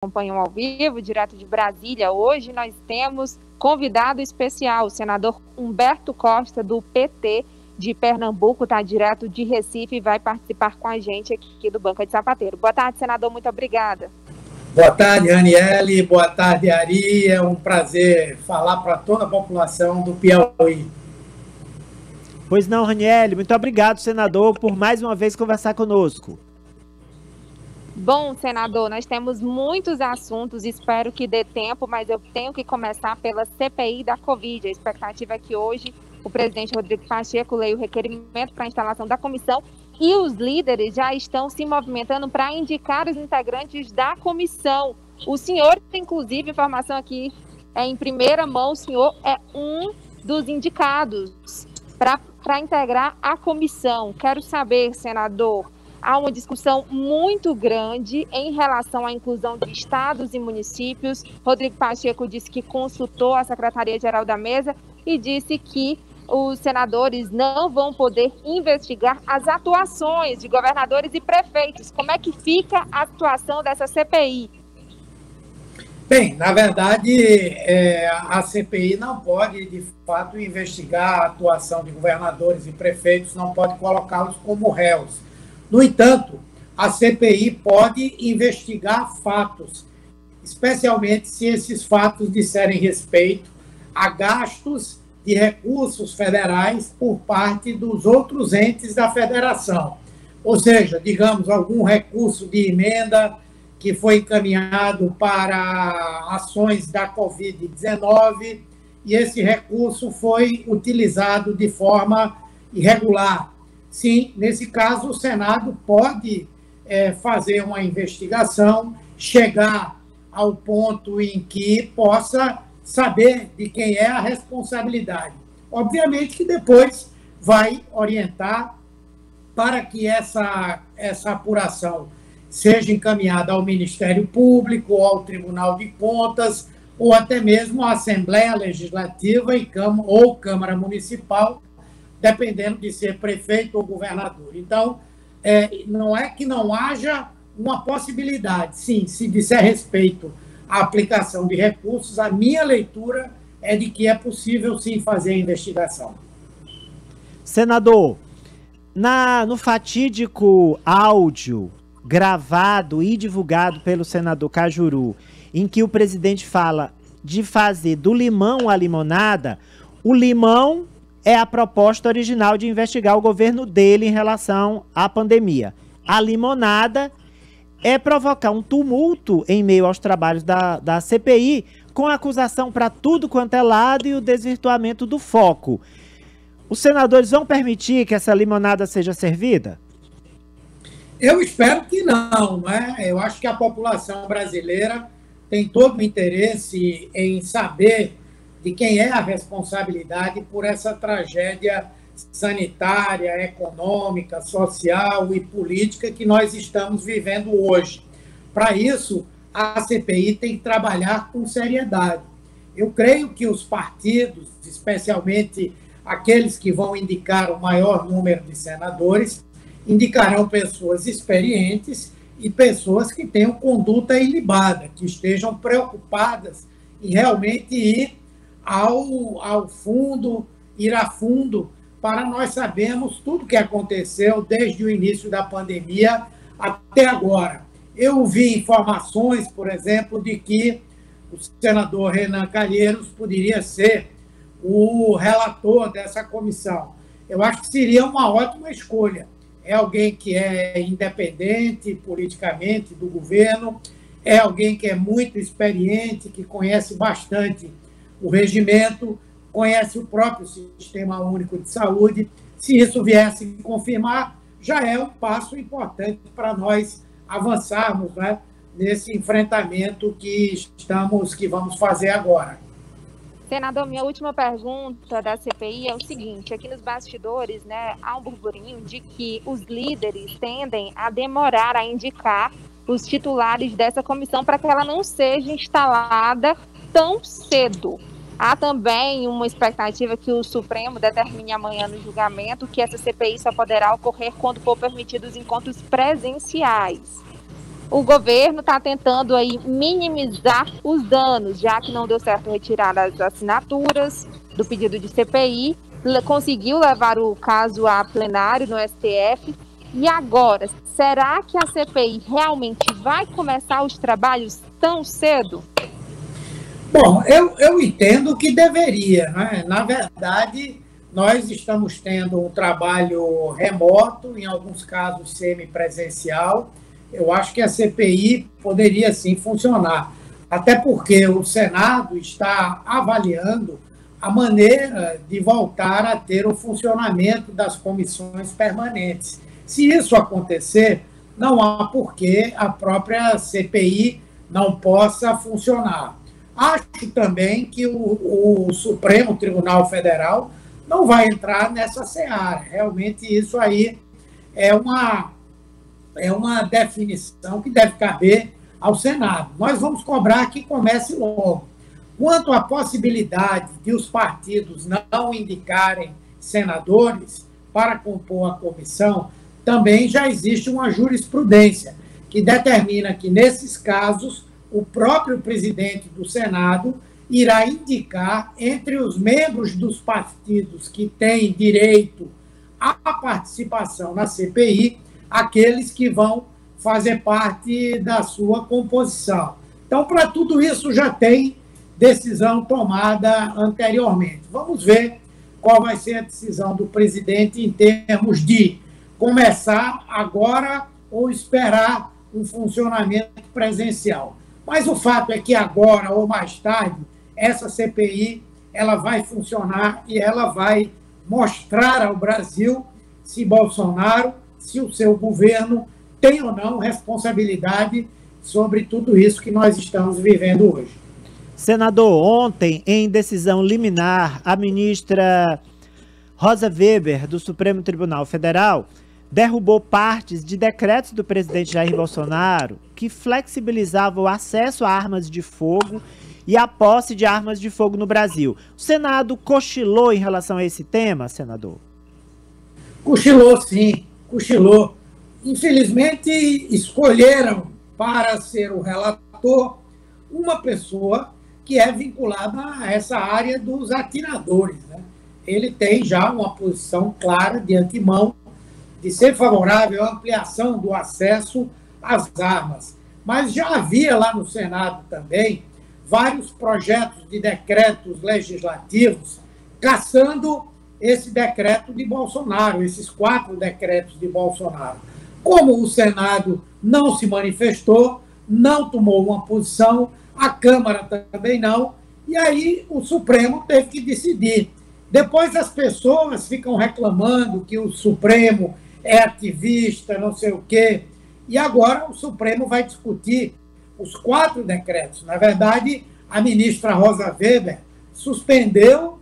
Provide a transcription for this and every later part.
Acompanham ao vivo, direto de Brasília. Hoje nós temos convidado especial, o senador Humberto Costa, do PT de Pernambuco, está direto de Recife e vai participar com a gente aqui do Banca de Sapateiro. Boa tarde, senador, muito obrigada. Boa tarde, Aniele, boa tarde, Ari, é um prazer falar para toda a população do Piauí. Pois não, Raniele, muito obrigado, senador, por mais uma vez conversar conosco. Bom, senador, nós temos muitos assuntos, espero que dê tempo, mas eu tenho que começar pela CPI da Covid. A expectativa é que hoje o presidente Rodrigo Pacheco leia o requerimento para a instalação da comissão e os líderes já estão se movimentando para indicar os integrantes da comissão. O senhor, inclusive, informação aqui em primeira mão, o senhor é um dos indicados para integrar a comissão. Quero saber, senador, há uma discussão muito grande em relação à inclusão de estados e municípios. Rodrigo Pacheco disse que consultou a Secretaria-Geral da Mesa e disse que os senadores não vão poder investigar as atuações de governadores e prefeitos. Como é que fica a situação dessa CPI? Bem, na verdade, a CPI não pode, de fato, investigar a atuação de governadores e prefeitos, não pode colocá-los como réus. No entanto, a CPI pode investigar fatos, especialmente se esses fatos disserem respeito a gastos de recursos federais por parte dos outros entes da federação. Ou seja, digamos, algum recurso de emenda que foi encaminhado para ações da Covid-19 e esse recurso foi utilizado de forma irregular. Sim, nesse caso, o Senado pode fazer uma investigação, chegar ao ponto em que possa saber de quem é a responsabilidade. Obviamente que depois vai orientar para que essa apuração seja encaminhada ao Ministério Público, ou ao Tribunal de Contas, ou até mesmo à Assembleia Legislativa ou Câmara Municipal, dependendo de ser prefeito ou governador. Então, não é que não haja uma possibilidade. Sim, se disser respeito à aplicação de recursos, a minha leitura é de que é possível, sim, fazer a investigação. Senador, no fatídico áudio gravado e divulgado pelo senador Cajuru, em que o presidente fala de fazer do limão a limonada, o limão é a proposta original de investigar o governo dele em relação à pandemia. A limonada é provocar um tumulto em meio aos trabalhos da CPI, com acusação para tudo quanto é lado e o desvirtuamento do foco. Os senadores vão permitir que essa limonada seja servida? Eu espero que não, né? Eu acho que a população brasileira tem todo o interesse em saber de quem é a responsabilidade por essa tragédia sanitária, econômica, social e política que nós estamos vivendo hoje. Para isso, a CPI tem que trabalhar com seriedade. Eu creio que os partidos, especialmente aqueles que vão indicar o maior número de senadores, indicarão pessoas experientes e pessoas que tenham conduta ilibada, que estejam preocupadas em realmente ir ao fundo, ir a fundo, para nós sabermos tudo o que aconteceu desde o início da pandemia até agora. Eu ouvi informações, por exemplo, de que o senador Renan Calheiros poderia ser o relator dessa comissão. Eu acho que seria uma ótima escolha. É alguém que é independente politicamente do governo, é alguém que é muito experiente, que conhece bastante o regimento, conhece o próprio Sistema Único de Saúde. Se isso viesse confirmar, já é um passo importante para nós avançarmos, né, nesse enfrentamento que vamos fazer agora. Senador, minha última pergunta da CPI é o seguinte: aqui nos bastidores, né, há um burburinho de que os líderes tendem a demorar a indicar os titulares dessa comissão para que ela não seja instalada tão cedo. Há também uma expectativa que o Supremo determine amanhã no julgamento que essa CPI só poderá ocorrer quando for permitidos encontros presenciais. o governo está tentando aí minimizar os danos, já que não deu certo retirar as assinaturas do pedido de CPI, conseguiu levar o caso a plenário no STF. E agora, será que a CPI realmente vai começar os trabalhos tão cedo? Bom, eu entendo que deveria, né? Na verdade, nós estamos tendo um trabalho remoto, em alguns casos semipresencial. Eu acho que a CPI poderia sim funcionar, até porque o Senado está avaliando a maneira de voltar a ter o funcionamento das comissões permanentes. Se isso acontecer, não há por que a própria CPI não possa funcionar. Acho também que o Supremo Tribunal Federal não vai entrar nessa seara. Realmente isso aí é uma definição que deve caber ao Senado. Nós vamos cobrar que comece logo. Quanto à possibilidade de os partidos não indicarem senadores para compor a comissão, também já existe uma jurisprudência que determina que, nesses casos, o próprio presidente do Senado irá indicar entre os membros dos partidos que têm direito à participação na CPI aqueles que vão fazer parte da sua composição. Então, para tudo isso, já tem decisão tomada anteriormente. Vamos ver qual vai ser a decisão do presidente em termos de começar agora ou esperar um funcionamento presencial. Mas o fato é que agora ou mais tarde, essa CPI ela vai funcionar e ela vai mostrar ao Brasil se Bolsonaro, se o seu governo tem ou não responsabilidade sobre tudo isso que nós estamos vivendo hoje. Senador, ontem, em decisão liminar, a ministra Rosa Weber, do Supremo Tribunal Federal, derrubou partes de decretos do presidente Jair Bolsonaro que flexibilizavam o acesso a armas de fogo e a posse de armas de fogo no Brasil. O Senado cochilou em relação a esse tema, senador? Cochilou, sim, cochilou. Infelizmente, escolheram para ser o relator uma pessoa que é vinculada a essa área dos atiradores, né? Ele tem já uma posição clara de antemão de ser favorável à ampliação do acesso às armas. Mas já havia lá no Senado também vários projetos de decretos legislativos caçando esse decreto de Bolsonaro, esses 4 decretos de Bolsonaro. Como o Senado não se manifestou, não tomou uma posição, a Câmara também não, e aí o Supremo teve que decidir. Depois as pessoas ficam reclamando que o Supremo é ativista, não sei o quê, e agora o Supremo vai discutir os 4 decretos. Na verdade, a ministra Rosa Weber suspendeu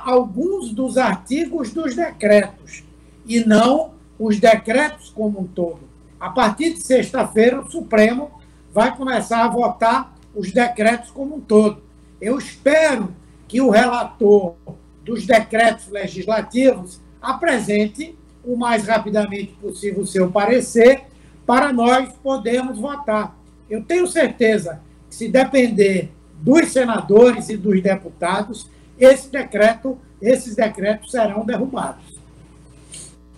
alguns dos artigos dos decretos, e não os decretos como um todo. A partir de sexta-feira, o Supremo vai começar a votar os decretos como um todo. Eu espero que o relator dos decretos legislativos apresente o mais rapidamente possível o seu parecer para nós podermos votar. Eu tenho certeza que, se depender dos senadores e dos deputados, esses decretos serão derrubados.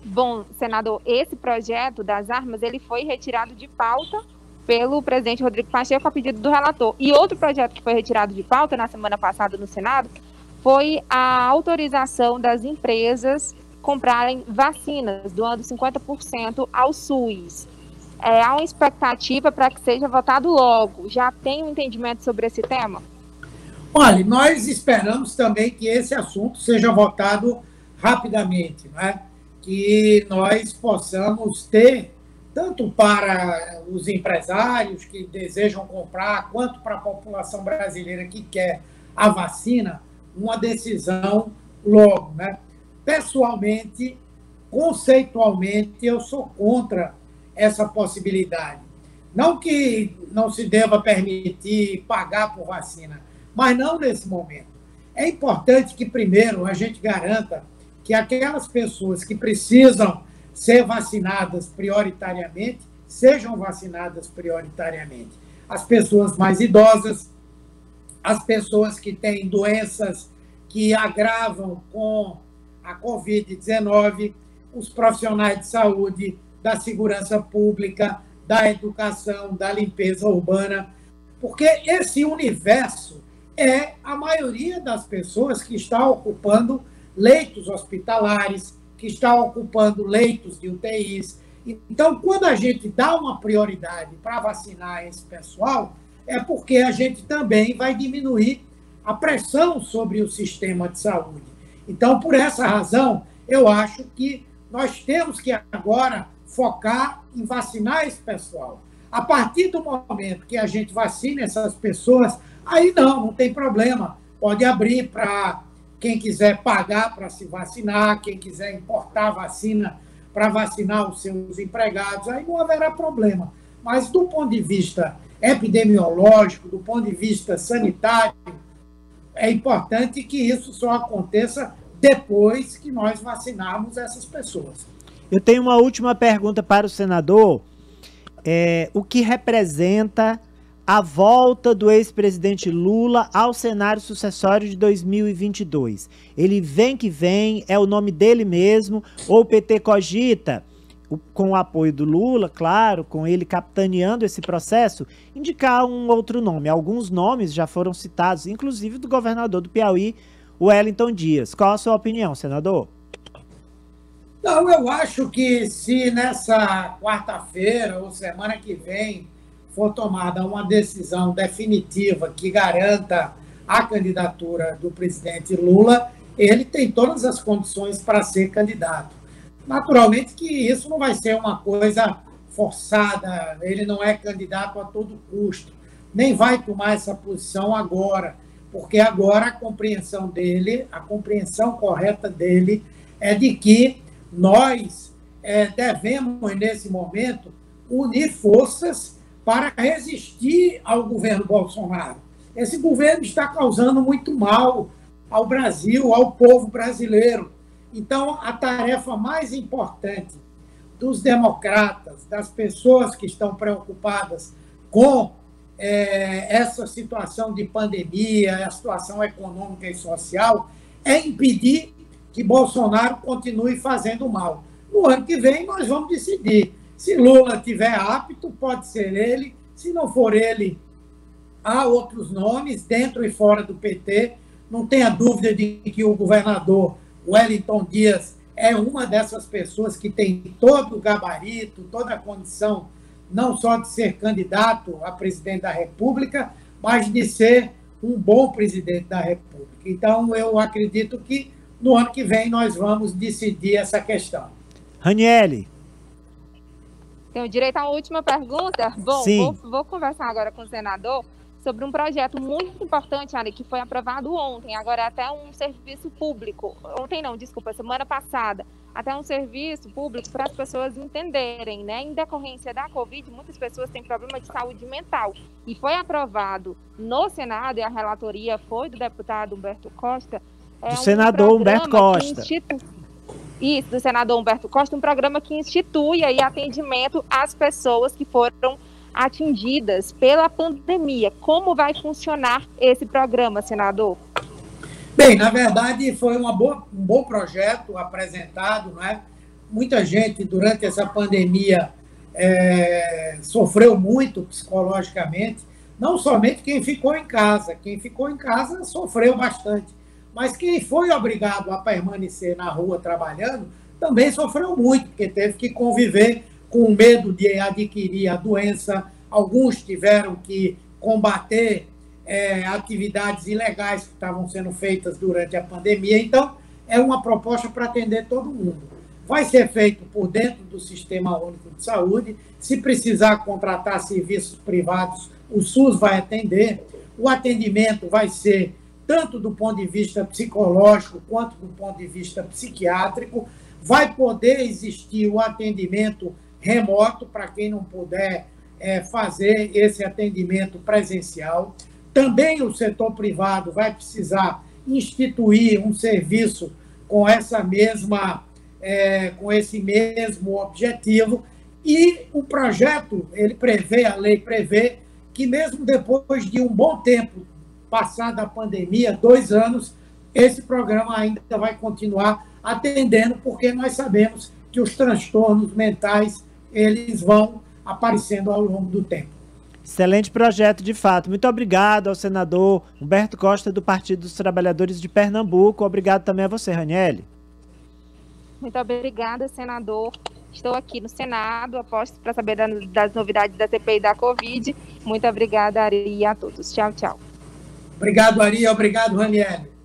Bom, senador, esse projeto das armas ele foi retirado de pauta pelo presidente Rodrigo Pacheco a pedido do relator. E outro projeto que foi retirado de pauta na semana passada no Senado foi a autorização das empresas comprarem vacinas, doando 50% ao SUS. Há uma expectativa para que seja votado logo. Já tem um entendimento sobre esse tema? Olha, nós esperamos também que esse assunto seja votado rapidamente, né? Que nós possamos ter, tanto para os empresários que desejam comprar, quanto para a população brasileira que quer a vacina, uma decisão logo, né? Pessoalmente, conceitualmente, eu sou contra essa possibilidade. Não que não se deva permitir pagar por vacina, mas não nesse momento. É importante que, primeiro, a gente garanta que aquelas pessoas que precisam ser vacinadas prioritariamente sejam vacinadas prioritariamente. As pessoas mais idosas, as pessoas que têm doenças que agravam com a Covid-19, os profissionais de saúde, da segurança pública, da educação, da limpeza urbana, porque esse universo é a maioria das pessoas que está ocupando leitos hospitalares, que está ocupando leitos de UTIs. Então, quando a gente dá uma prioridade para vacinar esse pessoal, é porque a gente também vai diminuir a pressão sobre o sistema de saúde. Então, por essa razão, eu acho que nós temos que agora focar em vacinar esse pessoal. A partir do momento que a gente vacina essas pessoas, aí não tem problema. Pode abrir para quem quiser pagar para se vacinar, quem quiser importar vacina para vacinar os seus empregados, aí não haverá problema. Mas do ponto de vista epidemiológico, do ponto de vista sanitário, é importante que isso só aconteça depois que nós vacinarmos essas pessoas. Eu tenho uma última pergunta para o senador. O que representa a volta do ex-presidente Lula ao cenário sucessório de 2022? Ele vem que vem, é o nome dele mesmo, ou o PT cogita, com o apoio do Lula, claro, com ele capitaneando esse processo, indicar um outro nome? Alguns nomes já foram citados, inclusive do governador do Piauí, Wellington Dias. Qual a sua opinião, senador? Não, eu acho que se nessa quarta-feira ou semana que vem for tomada uma decisão definitiva que garanta a candidatura do presidente Lula, ele tem todas as condições para ser candidato. Naturalmente que isso não vai ser uma coisa forçada, ele não é candidato a todo custo, nem vai tomar essa posição agora, porque agora a compreensão dele, a compreensão correta dele é de que nós devemos, nesse momento, unir forças para resistir ao governo Bolsonaro. Esse governo está causando muito mal ao Brasil, ao povo brasileiro. Então, a tarefa mais importante dos democratas, das pessoas que estão preocupadas com essa situação de pandemia, a situação econômica e social, é impedir que Bolsonaro continue fazendo mal. No ano que vem, nós vamos decidir. Se Lula estiver apto, pode ser ele. Se não for ele, há outros nomes, dentro e fora do PT. Não tenha dúvida de que o governador Wellington Dias é uma dessas pessoas que tem todo o gabarito, toda a condição, não só de ser candidato a presidente da República, mas de ser um bom presidente da República. Então, eu acredito que no ano que vem nós vamos decidir essa questão. Raniele. Tenho direito a uma última pergunta? Bom, vou conversar agora com o senador sobre um projeto muito importante, Ari, que foi aprovado ontem, agora é até um serviço público. Ontem não, desculpa, semana passada. Até um serviço público para as pessoas entenderem, né? Em decorrência da Covid, muitas pessoas têm problema de saúde mental. E foi aprovado no Senado, e a relatoria foi do deputado Humberto Costa. Do senador Humberto Costa. Isso, do senador Humberto Costa, um programa que institui aí atendimento às pessoas que foram atingidas pela pandemia. Como vai funcionar esse programa, senador? Bem, na verdade, foi um bom projeto apresentado, não é? Muita gente, durante essa pandemia, sofreu muito psicologicamente, não somente quem ficou em casa sofreu bastante, mas quem foi obrigado a permanecer na rua trabalhando também sofreu muito, porque teve que conviver com o medo de adquirir a doença. Alguns tiveram que combater atividades ilegais que estavam sendo feitas durante a pandemia. Então, é uma proposta para atender todo mundo. Vai ser feito por dentro do Sistema Único de Saúde. Se precisar contratar serviços privados, o SUS vai atender. O atendimento vai ser tanto do ponto de vista psicológico quanto do ponto de vista psiquiátrico. Vai poder existir o atendimento remoto para quem não puder fazer esse atendimento presencial. Também o setor privado vai precisar instituir um serviço com esse mesmo objetivo. E o projeto, a lei prevê que mesmo depois de um bom tempo, passada a pandemia, 2 anos, esse programa ainda vai continuar atendendo, porque nós sabemos que os transtornos mentais, eles vão aparecendo ao longo do tempo. Excelente projeto, de fato. Muito obrigado ao senador Humberto Costa, do Partido dos Trabalhadores de Pernambuco. Obrigado também a você, Raniele. Muito obrigada, senador. Estou aqui no Senado, aposto para saber das novidades da CPI da Covid. Muito obrigada, Ari, e a todos. Tchau, tchau. Obrigado, Ari. Obrigado, Raniele.